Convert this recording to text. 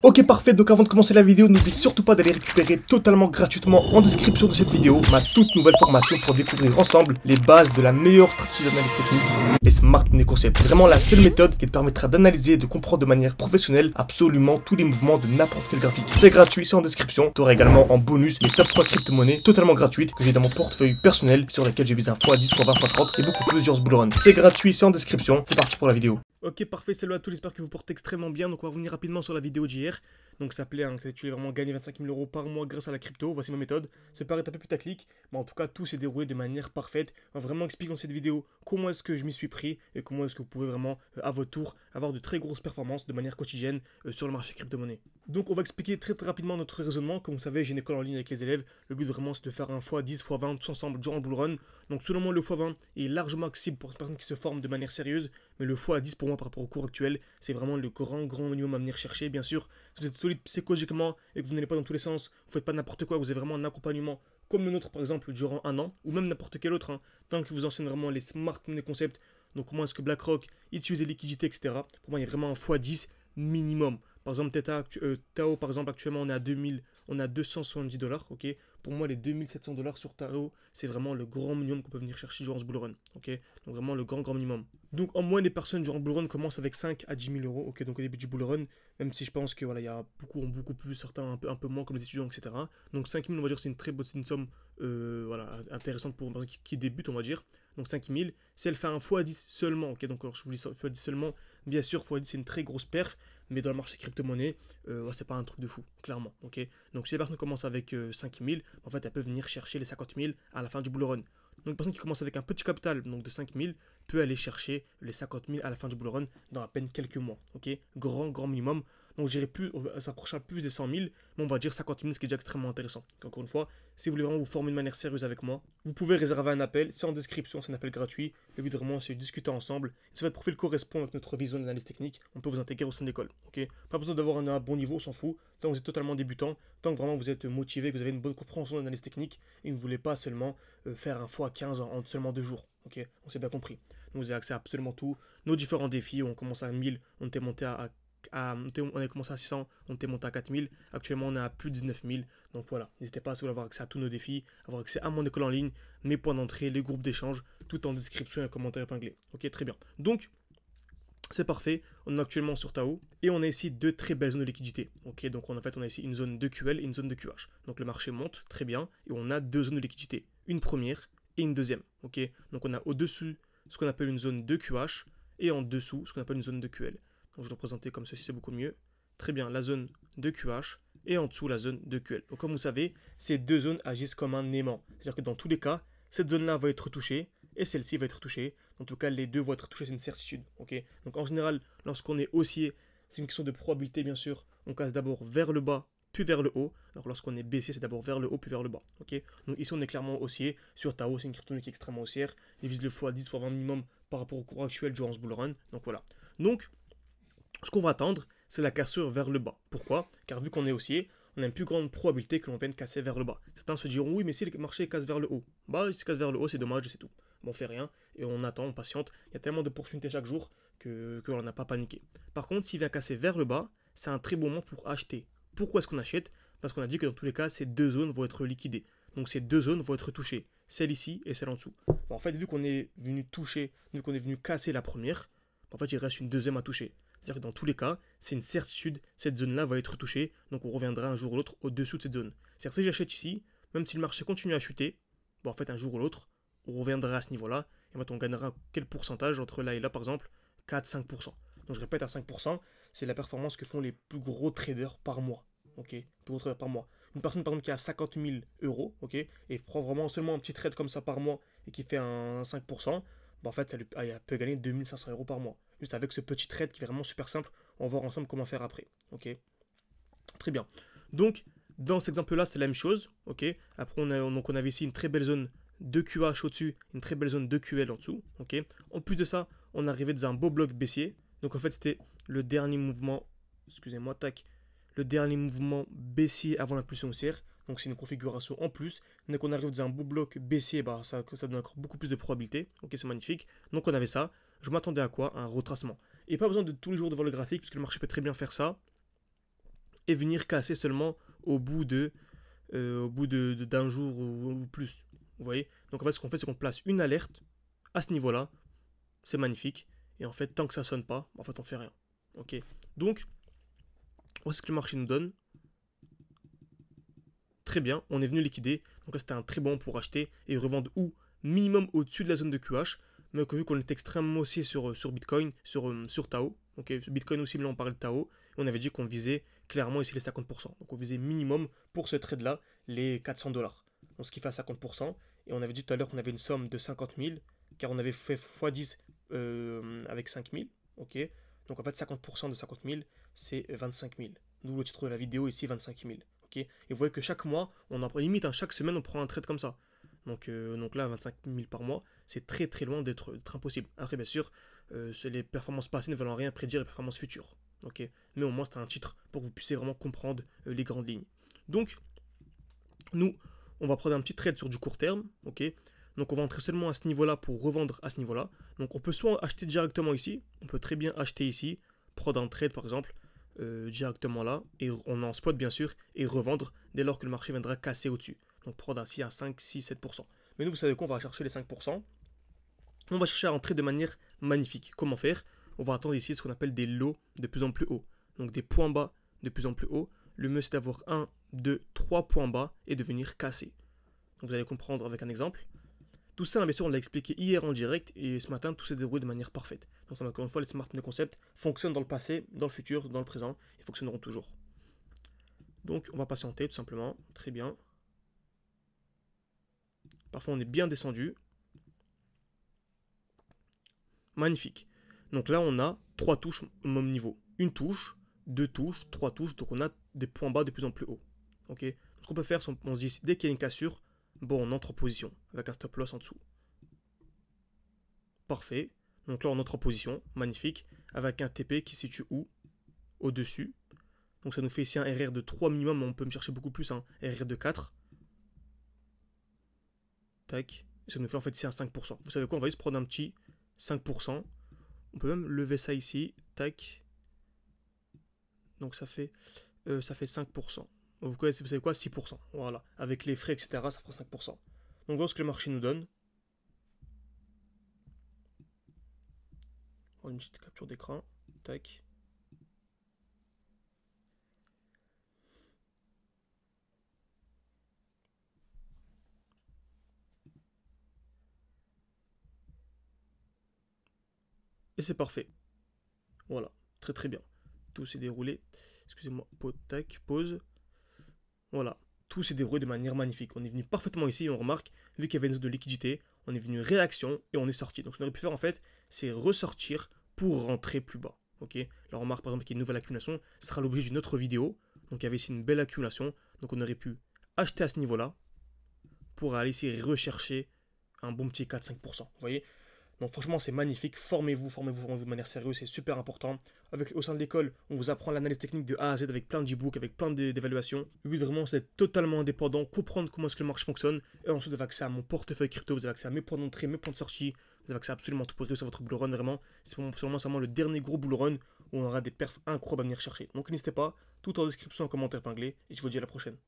Ok parfait, donc avant de commencer la vidéo, n'oublie surtout pas d'aller récupérer totalement gratuitement en description de cette vidéo ma toute nouvelle formation pour découvrir ensemble les bases de la meilleure stratégie d'analyse technique, les Smart Money Concepts. Vraiment la seule méthode qui te permettra d'analyser et de comprendre de manière professionnelle absolument tous les mouvements de n'importe quel graphique. C'est gratuit, c'est en description. Tu auras également en bonus les top 3 crypto-monnaies totalement gratuites que j'ai dans mon portefeuille personnel sur lesquelles je vise un x10, x20, x30 et beaucoup plus sur ce bull run. C'est gratuit, c'est en description. C'est parti pour la vidéo. Ok parfait, salut à tous, j'espère que vous portez extrêmement bien. Donc on va revenir rapidement sur la vidéo d'hier. Donc ça plaît, hein, tu vas vraiment gagner 25 000 € par mois grâce à la crypto. Voici ma méthode. C'est paraît un peu putaclic, mais en tout cas tout s'est déroulé de manière parfaite. On va vraiment expliquer dans cette vidéo comment est-ce que je m'y suis pris et comment est-ce que vous pouvez vraiment à votre tour avoir de très grosses performances de manière quotidienne sur le marché crypto-monnaie. Donc on va expliquer très rapidement notre raisonnement. Comme vous savez, j'ai une école en ligne avec les élèves. Le but vraiment c'est de faire un x10, x20 tous ensemble durant le bull run. Donc selon moi le x20 est largement accessible pour une personne qui se forme de manière sérieuse, mais le x10 pour moi par rapport au cours actuel, c'est vraiment le grand minimum à venir chercher. Bien sûr, si vous êtes solide psychologiquement et que vous n'allez pas dans tous les sens, vous ne faites pas n'importe quoi, vous avez vraiment un accompagnement comme le nôtre par exemple durant un an, ou même n'importe quel autre, hein, tant que vous enseigne vraiment les Smart Money Concepts, donc comment est-ce que BlackRock utilise les liquidités, etc. Pour moi il y a vraiment un x10 minimum. Par exemple, Tao, par exemple, actuellement on est à 2000, on a 270 $, ok. Pour moi, les 2700 $ sur Tao, c'est vraiment le grand minimum qu'on peut venir chercher durant ce bull run, ok. Donc vraiment le grand minimum. Donc en moyenne, les personnes durant le bull run commencent avec 5 à 10 000 €, ok. Donc au début du bull run, même si je pense que voilà, il y a beaucoup plus, certains un peu moins comme les étudiants, etc. Donc 5 000, on va dire, c'est une très bonne, c'est une somme, voilà, intéressante pour une personne qui débute, on va dire. Donc 5 000, si elle fait un x10 seulement, ok. Donc alors, je vous dis x10 seulement, bien sûr, x10 c'est une très grosse perf. Mais dans le marché crypto-monnaie, c'est pas un truc de fou, clairement. Ok. Donc si les personnes commencent avec 5 000, en fait, elles peuvent venir chercher les 50 000 à la fin du bull run. Donc une personne qui commence avec un petit capital donc de 5 000 peut aller chercher les 50 000 à la fin du bull run dans à peine quelques mois. Ok. Grand minimum. Donc j'irai plus, ça s'approchera plus des 100 000, mais on va dire 50 000, ce qui est déjà extrêmement intéressant. Donc, encore une fois, si vous voulez vraiment vous former de manière sérieuse avec moi, vous pouvez réserver un appel, c'est en description, c'est un appel gratuit. Le but vraiment c'est de discuter ensemble. Si votre profil correspond avec notre vision d'analyse technique, on peut vous intégrer au sein de l'école. Ok. Pas besoin d'avoir un bon niveau, on s'en fout. Tant que vous êtes totalement débutant, tant que vraiment vous êtes motivé, que vous avez une bonne compréhension d'analyse technique et que vous ne voulez pas seulement faire un x15 en seulement 2 jours. Ok. On s'est bien compris. Donc vous avez accès à absolument tout. Nos différents défis, on commence à 1000, on était monté on a commencé à 600, on était monté à 4000. Actuellement, on est à plus de 19 000. Donc voilà, n'hésitez pas à avoir accès à tous nos défis, avoir accès à mon école en ligne, mes points d'entrée, les groupes d'échange, tout en description et en commentaire épinglé. Ok, très bien. Donc, c'est parfait. On est actuellement sur Tao et on a ici deux très belles zones de liquidité. Ok, donc on a ici une zone de QL et une zone de QH. Donc le marché monte très bien et on a deux zones de liquidité, une première et une deuxième. Ok, donc on a au-dessus ce qu'on appelle une zone de QH et en dessous ce qu'on appelle une zone de QL. Donc je vais le représenter comme ceci, c'est beaucoup mieux. Très bien, la zone de QH et en dessous la zone de QL. Donc comme vous savez, ces deux zones agissent comme un aimant. C'est-à-dire que dans tous les cas, cette zone-là va être touchée et celle-ci va être touchée. En tout cas, les deux vont être touchés, c'est une certitude. Okay. Donc en général, lorsqu'on est haussier, c'est une question de probabilité, bien sûr. On casse d'abord vers le bas, puis vers le haut. Alors lorsqu'on est baissier, c'est d'abord vers le haut, puis vers le bas. Okay. Donc ici, on est clairement haussier. Sur Tao, c'est une crypto qui est extrêmement haussière. Il vise le x10, x20 minimum par rapport au cours actuel durant ce bull run. Donc voilà. Donc, ce qu'on va attendre, c'est la cassure vers le bas. Pourquoi? Car vu qu'on est haussier, on a une plus grande probabilité que l'on vienne casser vers le bas. Certains se diront, oui, mais si le marché casse vers le haut, bah, il se casse vers le haut, c'est dommage, c'est tout. Bon, on fait rien, et on attend, on patiente. Il y a tellement d'opportunités chaque jour que l'on n'a pas paniqué. Par contre, s'il vient casser vers le bas, c'est un très bon moment pour acheter. Pourquoi est-ce qu'on achète? Parce qu'on a dit que dans tous les cas, ces deux zones vont être liquidées. Donc ces deux zones vont être touchées, celle ici et celle en dessous. Bon, en fait, vu qu'on est venu toucher, vu qu'on est venu casser la première, en fait, il reste une deuxième à toucher. C'est-à-dire que dans tous les cas, c'est une certitude, cette zone-là va être touchée, donc on reviendra un jour ou l'autre au-dessous de cette zone. C'est-à-dire que si j'achète ici, même si le marché continue à chuter, bon, en fait, un jour ou l'autre, on reviendra à ce niveau-là, et en fait, on gagnera quel pourcentage entre là et là, par exemple, 4-5%. Donc je répète, à 5%, c'est la performance que font les plus gros traders par mois. Ok, plus gros traders par mois. Une personne, par exemple, qui a 50 000 €, ok, et prend vraiment seulement un petit trade comme ça par mois, et qui fait un 5%, bah, en fait, elle peut gagner 2500 € par mois. Juste avec ce petit trade qui est vraiment super simple. On va voir ensemble comment faire après. Ok. Très bien. Donc, dans cet exemple-là, c'est la même chose. Ok. Après, on avait ici une très belle zone de QH au-dessus, une très belle zone de QL en dessous. Ok. En plus de ça, on arrivait dans un beau bloc baissier. Donc, en fait, c'était le dernier mouvement. Excusez-moi, tac. Le dernier mouvement baissier avant l'impulsion haussière. Donc c'est une configuration en plus. Dès qu'on arrive dans un beau bloc baissier, bah, ça donne encore beaucoup plus de probabilité. Ok, c'est magnifique. Donc on avait ça. Je m'attendais à quoi? Un retracement. Et pas besoin de tous les jours de voir le graphique, puisque le marché peut très bien faire ça. et venir casser seulement au bout d'un jour ou plus. Vous voyez? Donc en fait, ce qu'on fait, c'est qu'on place une alerte à ce niveau-là. C'est magnifique. Et en fait, tant que ça sonne pas, en fait, on fait rien. Ok. Donc, voici ce que le marché nous donne. Très bien, on est venu liquider. Donc là, c'était un très bon pour acheter et revendre où? Minimum au-dessus de la zone de QH. Mais vu qu'on est extrêmement haussier sur Bitcoin, sur Tao, ok, Bitcoin aussi, mais là on parlait de Tao, on avait dit qu'on visait clairement ici les 50%. Donc on visait minimum pour ce trade-là les 400 dollars. Donc ce qui fait à 50%. Et on avait dit tout à l'heure qu'on avait une somme de 50 000, car on avait fait x10 avec 5 000. Ok. Donc en fait 50% de 50 000, c'est 25 000. D'où le titre de la vidéo ici, 25 000. Okay. Et vous voyez que chaque mois, on en limite, chaque semaine, on prend un trade comme ça. Donc là, 25 000 par mois, c'est très très loin d'être impossible. Après, bien sûr, les performances passées ne veulent rien prédire les performances futures. Okay. Mais au moins, c'est un titre pour que vous puissiez vraiment comprendre les grandes lignes. Donc, nous, on va prendre un petit trade sur du court terme. Okay. Donc, on va entrer seulement à ce niveau-là pour revendre à ce niveau-là. Donc, on peut soit acheter directement ici, on peut très bien acheter ici, prendre un trade par exemple, directement là, et on est en spot bien sûr, et revendre dès lors que le marché viendra casser au-dessus. Donc prendre ainsi à 5, 6, 7%. Mais nous, vous savez quoi, on va chercher les 5%. On va chercher à entrer de manière magnifique. Comment faire? On va attendre ici ce qu'on appelle des lows de plus en plus haut. Donc des points bas de plus en plus haut. Le mieux c'est d'avoir 1, 2, 3 points bas et de venir casser. Donc vous allez comprendre avec un exemple. Tout ça, bien sûr, on l'a expliqué hier en direct et ce matin, tout s'est déroulé de manière parfaite. Donc, encore une fois, les smart money concepts fonctionnent dans le passé, dans le futur, dans le présent et fonctionneront toujours. Donc, on va patienter tout simplement. Très bien. Parfois, on est bien descendu. Magnifique. Donc là, on a 3 touches au même niveau. Une touche, 2 touches, 3 touches. Donc, on a des points bas de plus en plus haut. Ok. Donc, ce qu'on peut faire, on se dit, dès qu'il y a une cassure, bon, on entre en position avec un stop loss en dessous. Parfait. Donc là, on entre en position, magnifique, avec un TP qui se situe où? Au-dessus. Donc ça nous fait ici un RR de 3 minimum, mais on peut me chercher beaucoup plus, un RR de 4. Tac. Et ça nous fait en fait ici un 5%. Vous savez quoi? On va juste prendre un petit 5%. On peut même lever ça ici. Tac. Donc ça fait 5%. Vous savez quoi? 6%. Voilà. Avec les frais, etc., ça fera 5%. Donc voilà ce que le marché nous donne. Une petite capture d'écran. Tac. Et c'est parfait. Voilà. Très très bien. Tout s'est déroulé. Excusez-moi. Tac. Pause. Voilà. Tout s'est déroulé de manière magnifique. On est venu parfaitement ici et on remarque, vu qu'il y avait une zone de liquidité, on est venu réaction et on est sorti. Donc ce qu'on aurait pu faire en fait, c'est ressortir pour rentrer plus bas. Ok. Là on remarque par exemple qu'il y a une nouvelle accumulation, ce sera l'objet d'une autre vidéo. Donc il y avait ici une belle accumulation. Donc on aurait pu acheter à ce niveau-là pour aller ici rechercher un bon petit 4-5%. Vous voyez? Donc franchement c'est magnifique, formez-vous de manière sérieuse, c'est super important. Au sein de l'école, on vous apprend l'analyse technique de A à Z avec plein d'e-books, avec plein d'évaluations. Le but vraiment c'est d'être totalement indépendant, comprendre comment est-ce que le marché fonctionne. Et ensuite vous avez accès à mon portefeuille crypto, vous avez accès à mes points d'entrée, mes points de sortie. Vous avez accès à absolument tout pour réussir votre bull run vraiment. C'est vraiment le dernier gros bull run où on aura des perfs incroyables à venir chercher. Donc n'hésitez pas, tout en description, en commentaire épinglé. Et je vous dis à la prochaine.